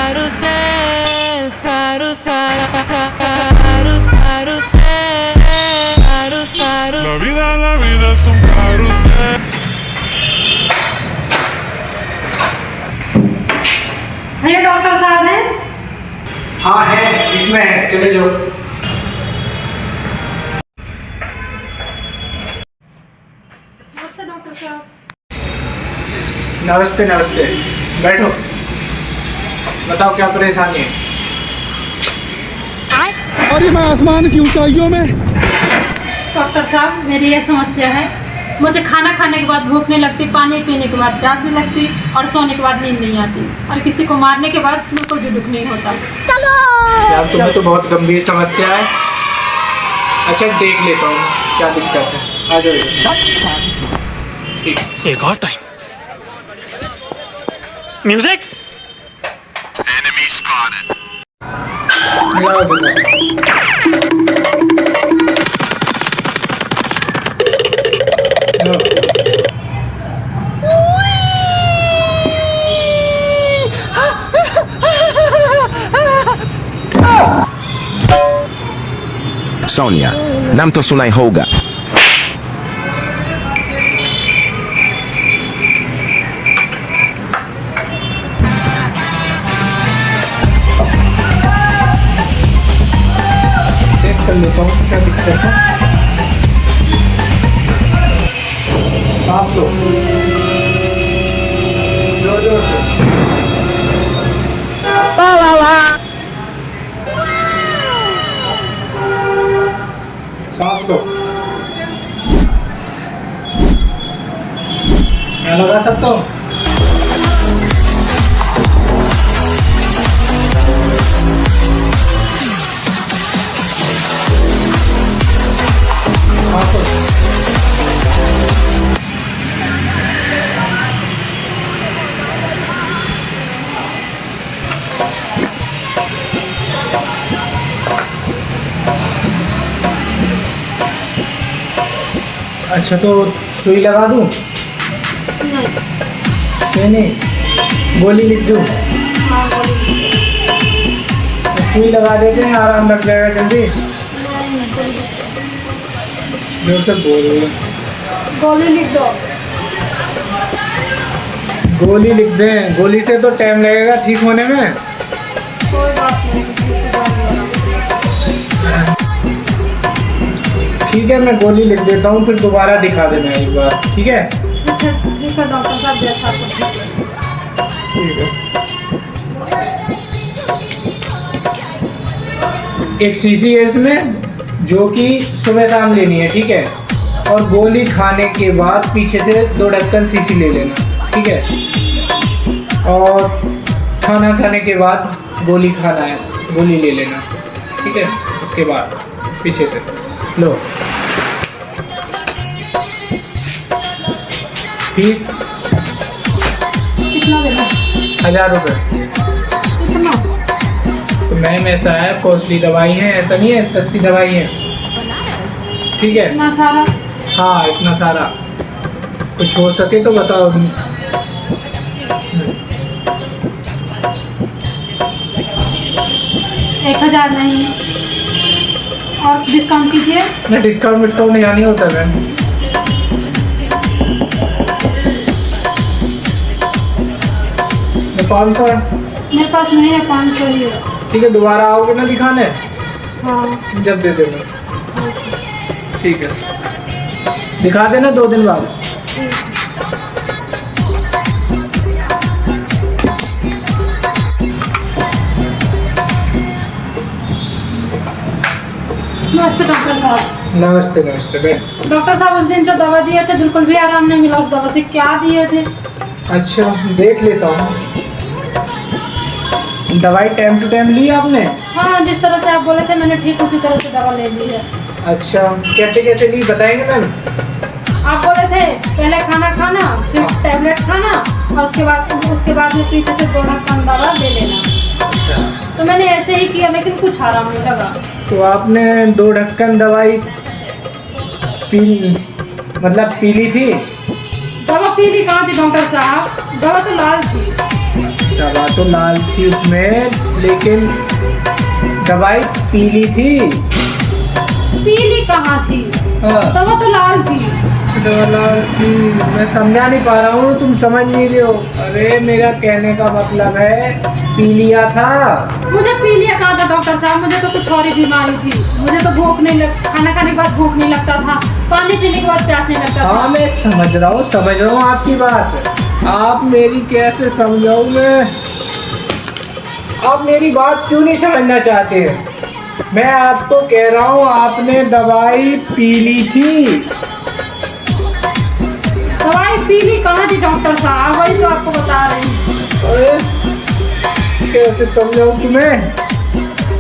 La vida es un carrusel. भैया doctor साहब हैं? हाँ है, इसमें है, चले जाओ। नमस्ते डॉक्टर साहब। नमस्ते नमस्ते, बैठो। बताओ क्या परेशानी है? अरे मैं आसमान की ऊंचाइयों में। डॉक्टर साहब मेरी ये समस्या है, मुझे खाना खाने के बाद भूख नहीं लगती, पानी पीने के बाद प्यास नहीं लगती और सोने के बाद नींद नहीं आती, और किसी को मारने के बाद बिल्कुल भी दुख नहीं होता। यार तुम्हें तो बहुत गंभीर समस्या है। अच्छा देख लेता हूँ क्या दिक्कत है, आ जाओ। ठीक, एक और टाइम। म्यूजिक। लाओ जल्दी। Sonia, nam to sunaj hołga. Check कर लेता हूँ क्या दिक्कत है। 700 जोर से। 700 मैं लगा सकता हूँ। अच्छा तो सुई लगा दूं? नहीं, गोली लिख दूं? सुई लगा देते हैं, आराम लग जाएगा जल्दी। जोर से बोल रही हूँ। गोली लिख दो। गोली लिख दें? गोली से तो टाइम लगेगा ठीक होने में। कोई बात नहीं। ठीक है मैं गोली लिख देता हूँ, फिर दोबारा दिखा देना एक बार, ठीक है? ठीक है डॉक्टर साहब, जैसा आपको ठीक है। एक शीशी है इसमें जो कि सुबह शाम लेनी है, ठीक है? और गोली खाने के बाद पीछे से 2 ढक्कन शीशी ले लेना, ठीक है? और खाना खाने के बाद गोली खाना है, गोली ले लेना, ठीक है? उसके बाद पीछे से लो। फीस कितना देना? 1000 रुपये। कितना? तो मैम ऐसा है, कॉस्टली दवाई है, ऐसा नहीं है सस्ती दवाई है, ठीक है? इतना सारा? हाँ इतना सारा। कुछ हो सके तो बताओ। 1000 नहीं, और डिस्काउंट कीजिए। नहीं डिस्काउंट यहाँ नहीं होता मैम। तो 500 है। मेरे पास नहीं है, 500 ही है। ठीक है दोबारा आओगे ना दिखाने, हाँ जब दे देना, ठीक है? दिखा देना 2 दिन बाद। नमस्ते डॉक्टर साहब। नमस्ते नमस्ते बैठ। डॉक्टर साहब उस दिन जो दवा दिए थे बिल्कुल भी आराम नहीं मिला, उस दवा से क्या दिए थे? अच्छा देख लेता हूँ। दवाई टाइम टू टाइम ली आपने? हाँ जिस तरह से आप बोले थे मैंने ठीक उसी तरह से दवा ले ली है। अच्छा कैसे कैसे ली बताएंगे मैम? आप बोले थे पहले खाना खाना, फिर टैबलेट खाना, और उसके बाद में पीछे से 2 ढक्कन दवा ले लेना। तो मैंने ऐसे ही किया लेकिन कुछ आराम नहीं लगा। तो आपने 2 ढक्कन दवाई पी ली थी? दवा पी ली कहाँ थी डॉक्टर साहब, दवा तो लाल थी। दवा तो लाल थी उसमें, लेकिन दवाई पीली थी। पीली कहाँ थी? हाँ दवा तो लाल थी। दवा लाल थी। मैं समझा नहीं पा रहा हूँ, तुम समझ नहीं रहे हो। अरे मेरा कहने का मतलब है पीलिया था। मुझे पीलिया कहा था डॉक्टर साहब, मुझे तो कुछ और ही बीमारी थी। मुझे तो भूख नहीं लग, खाना खाने के बाद भूख नहीं लगता था, पानी पीने के बाद प्यास नहीं लगता था। हाँ मैं समझ रहा हूँ आपकी बात। आप मेरी कैसे समझाऊँ मैं? आप मेरी बात क्यों नहीं समझना चाहते हैं? मैं आपको कह रहा हूँ आपने दवाई पीली थी। दवाई पीली कहाँ थी डॉक्टर साहब, वही तो आपको बता रहे हैं। अरे कैसे समझाऊँ तुम्हें?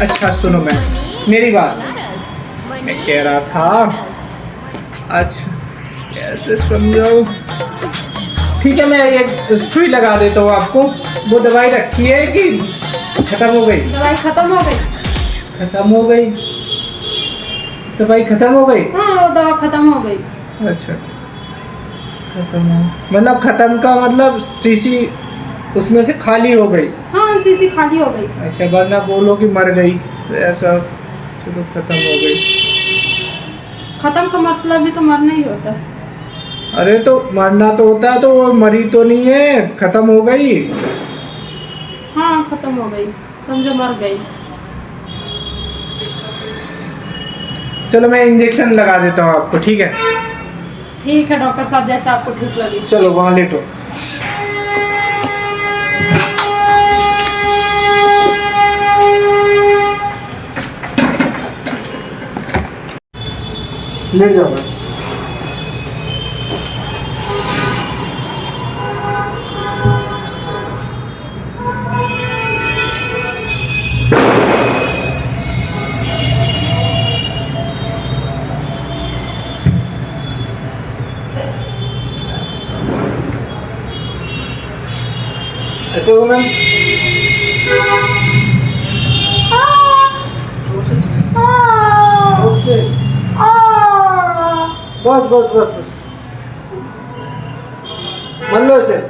अच्छा सुनो, मैं मेरी बात मैं कह रहा था। अच्छा कैसे समझाऊँ? ठीक है, मैं एक सुई लगा देता हूँ आपको। वो दवाई रखी है कि खत्म हो गई? दवाई खत्म हो गई। खत्म हो गई? दवाई खत्म हो गई? हाँ वो दवा खत्म हो गई। अच्छा खत्म हो, मतलब खत्म का मतलब शीशी उसमें से खाली हो गई? हाँ शीशी खाली हो गई। अच्छा, वरना बोलो कि मर गई तो ऐसा। चलो खत्म हो गई। खत्म का मतलब भी तो मरना ही होता है। अरे तो मरना तो होता है, तो वो मरी तो नहीं है, खत्म हो गई। हाँ खत्म हो गई, समझो मर गई। चलो मैं इंजेक्शन लगा देता हूँ आपको, ठीक है? ठीक है डॉक्टर साहब, जैसा आपको ठीक लगे। चलो वहाँ लेटो। लेट जाओ भाई। ऐसे हो मैम? बस बस बस बस, मान लो इसे।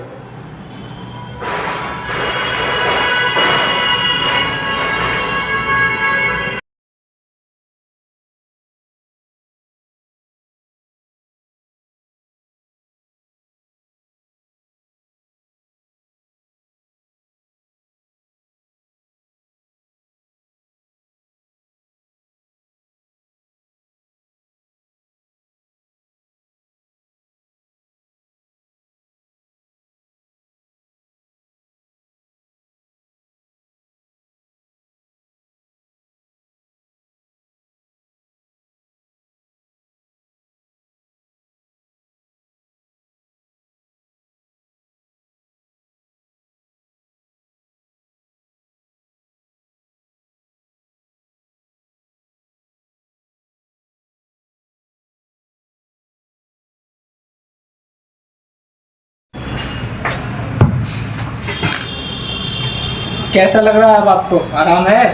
कैसा लग रहा है अब आपको? आराम है?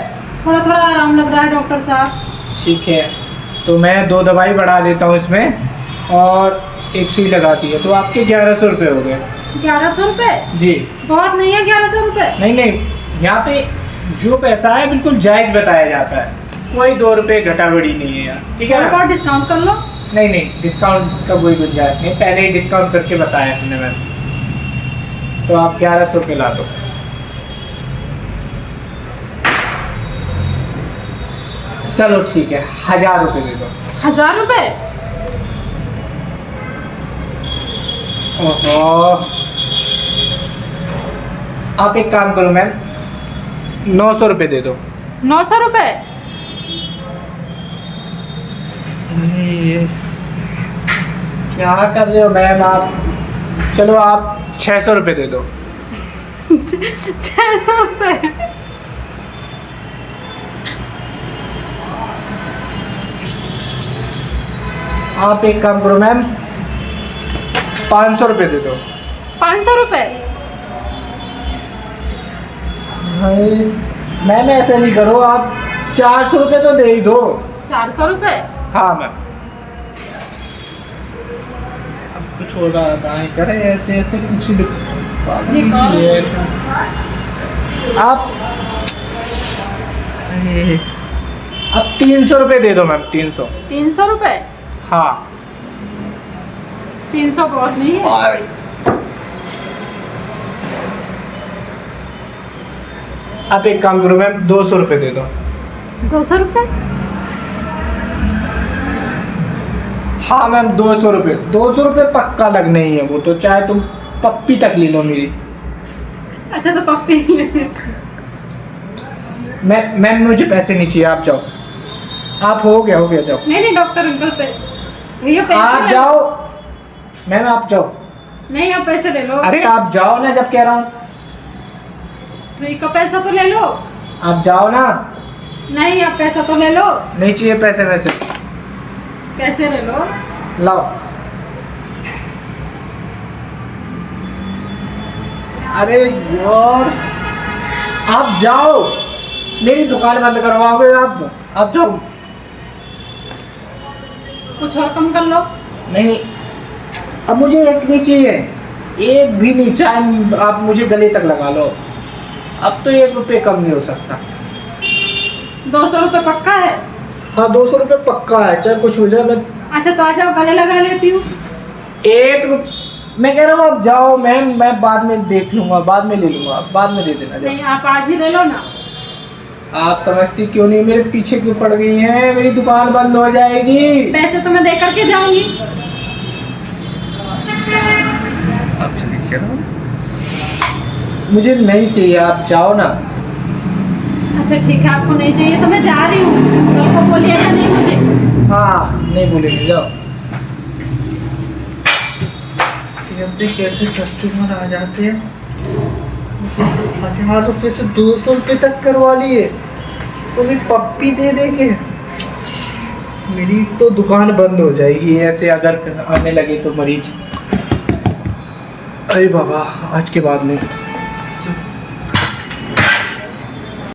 थोड़ा थोड़ा आराम लग रहा है डॉक्टर साहब। ठीक है, तो मैं 2 दवाई बढ़ा देता हूँ इसमें और एक सुई लगाती है, तो आपके 1100 रुपये हो गए। 1100 रुपये? जी। बहुत नहीं है 1100 रुपये? नहीं नहीं, यहाँ पे जो पैसा है बिल्कुल जायज बताया जाता है, कोई 2 रुपये घटा बढ़ी नहीं है यहाँ, ठीक है ना? और डिस्काउंट कर लो। नहीं नहीं, डिस्काउंट का कोई गुंजाइश नहीं, पहले ही डिस्काउंट करके बताया हमने मैम। तो आप 1100 रुपये ला दो। चलो ठीक है, 1000 रुपये दे दो। 1000 रुपये? ओहो, आप एक काम करो मैम, 900 रुपये दे दो। 900 रुपये? क्या कर रहे हो मैम आप? चलो आप 600 रुपये दे दो। 600 रुपये? आप एक काम करो मैम, 500 रुपये दे दो। 500 रुपये? मैम ऐसे नहीं करो, आप 400 रुपये तो दे ही दो। 400 रुपये? हाँ मैम। अब कुछ हो रहा है, करे ऐसे ऐसे कुछ आप 300 रुपये दे दो मैम, 300। 300 रुपये? हाँ 300 बहुत नहीं है। आप एक काम करो मैम, 200 रुपये दे दो। 200 रुपये? हाँ मैम 200 रुपये, 200 रुपये पक्का लगना ही है वो तो, चाहे तुम पप्पी तक ले लो मेरी। अच्छा तो पप्पी मैम मुझे पैसे नहीं चाहिए, आप जाओ। आप हो गया जाओ। नहीं डॉक्टर अंकल पे भैया पैसे आप ले लो। जाओ मैम, आप जाओ। नहीं आप पैसे ले लो। अरे आप जाओ ना, जब कह रहा हूँ। सुई का पैसा तो ले लो। आप जाओ ना। नहीं आप पैसा तो ले लो। नहीं चाहिए पैसे वैसे। पैसे ले लो। लाओ। अरे यार आप जाओ, मेरी दुकान बंद करवाओगे आप जाओ। कुछ और कम कर लो। नहीं अब मुझे एक नहीं चाहिए, एक भी नहीं, चाहे आप मुझे गले तक लगा लो। अब तो 1 रुपये कम नहीं हो सकता। 200 रुपये पक्का है? हाँ 200 रुपये पक्का है, चाहे कुछ हो जाए। मैं अच्छा तो आ जाओ, गले लगा लेती हूँ। मैं कह रहा हूँ आप जाओ मैम, मैं बाद में देख लूंगा, बाद में ले लूंगा, बाद में दे देना। नहीं आप आज ही ले लो ना। आप समझती क्यों नहीं, मेरे पीछे क्यों पड़ गई हैं? मेरी दुकान बंद हो जाएगी। पैसे तो मैं दे करके जाऊंगी। मुझे नहीं चाहिए, आप जाओ ना। अच्छा ठीक है, आपको नहीं चाहिए तो मैं जा रही हूँ। कल को बोलिएगा नहीं मुझे। हाँ नहीं बोलेंगे, जाओ। कैसे कस्टमर आ जाते हैं। 1000 रुपये से 200 रुपये तक करवा लिए, इसको भी पप्पी दे के। मेरी तो दुकान बंद हो जाएगी ऐसे अगर आने लगे तो मरीज। अरे बाबा आज के बाद नहीं।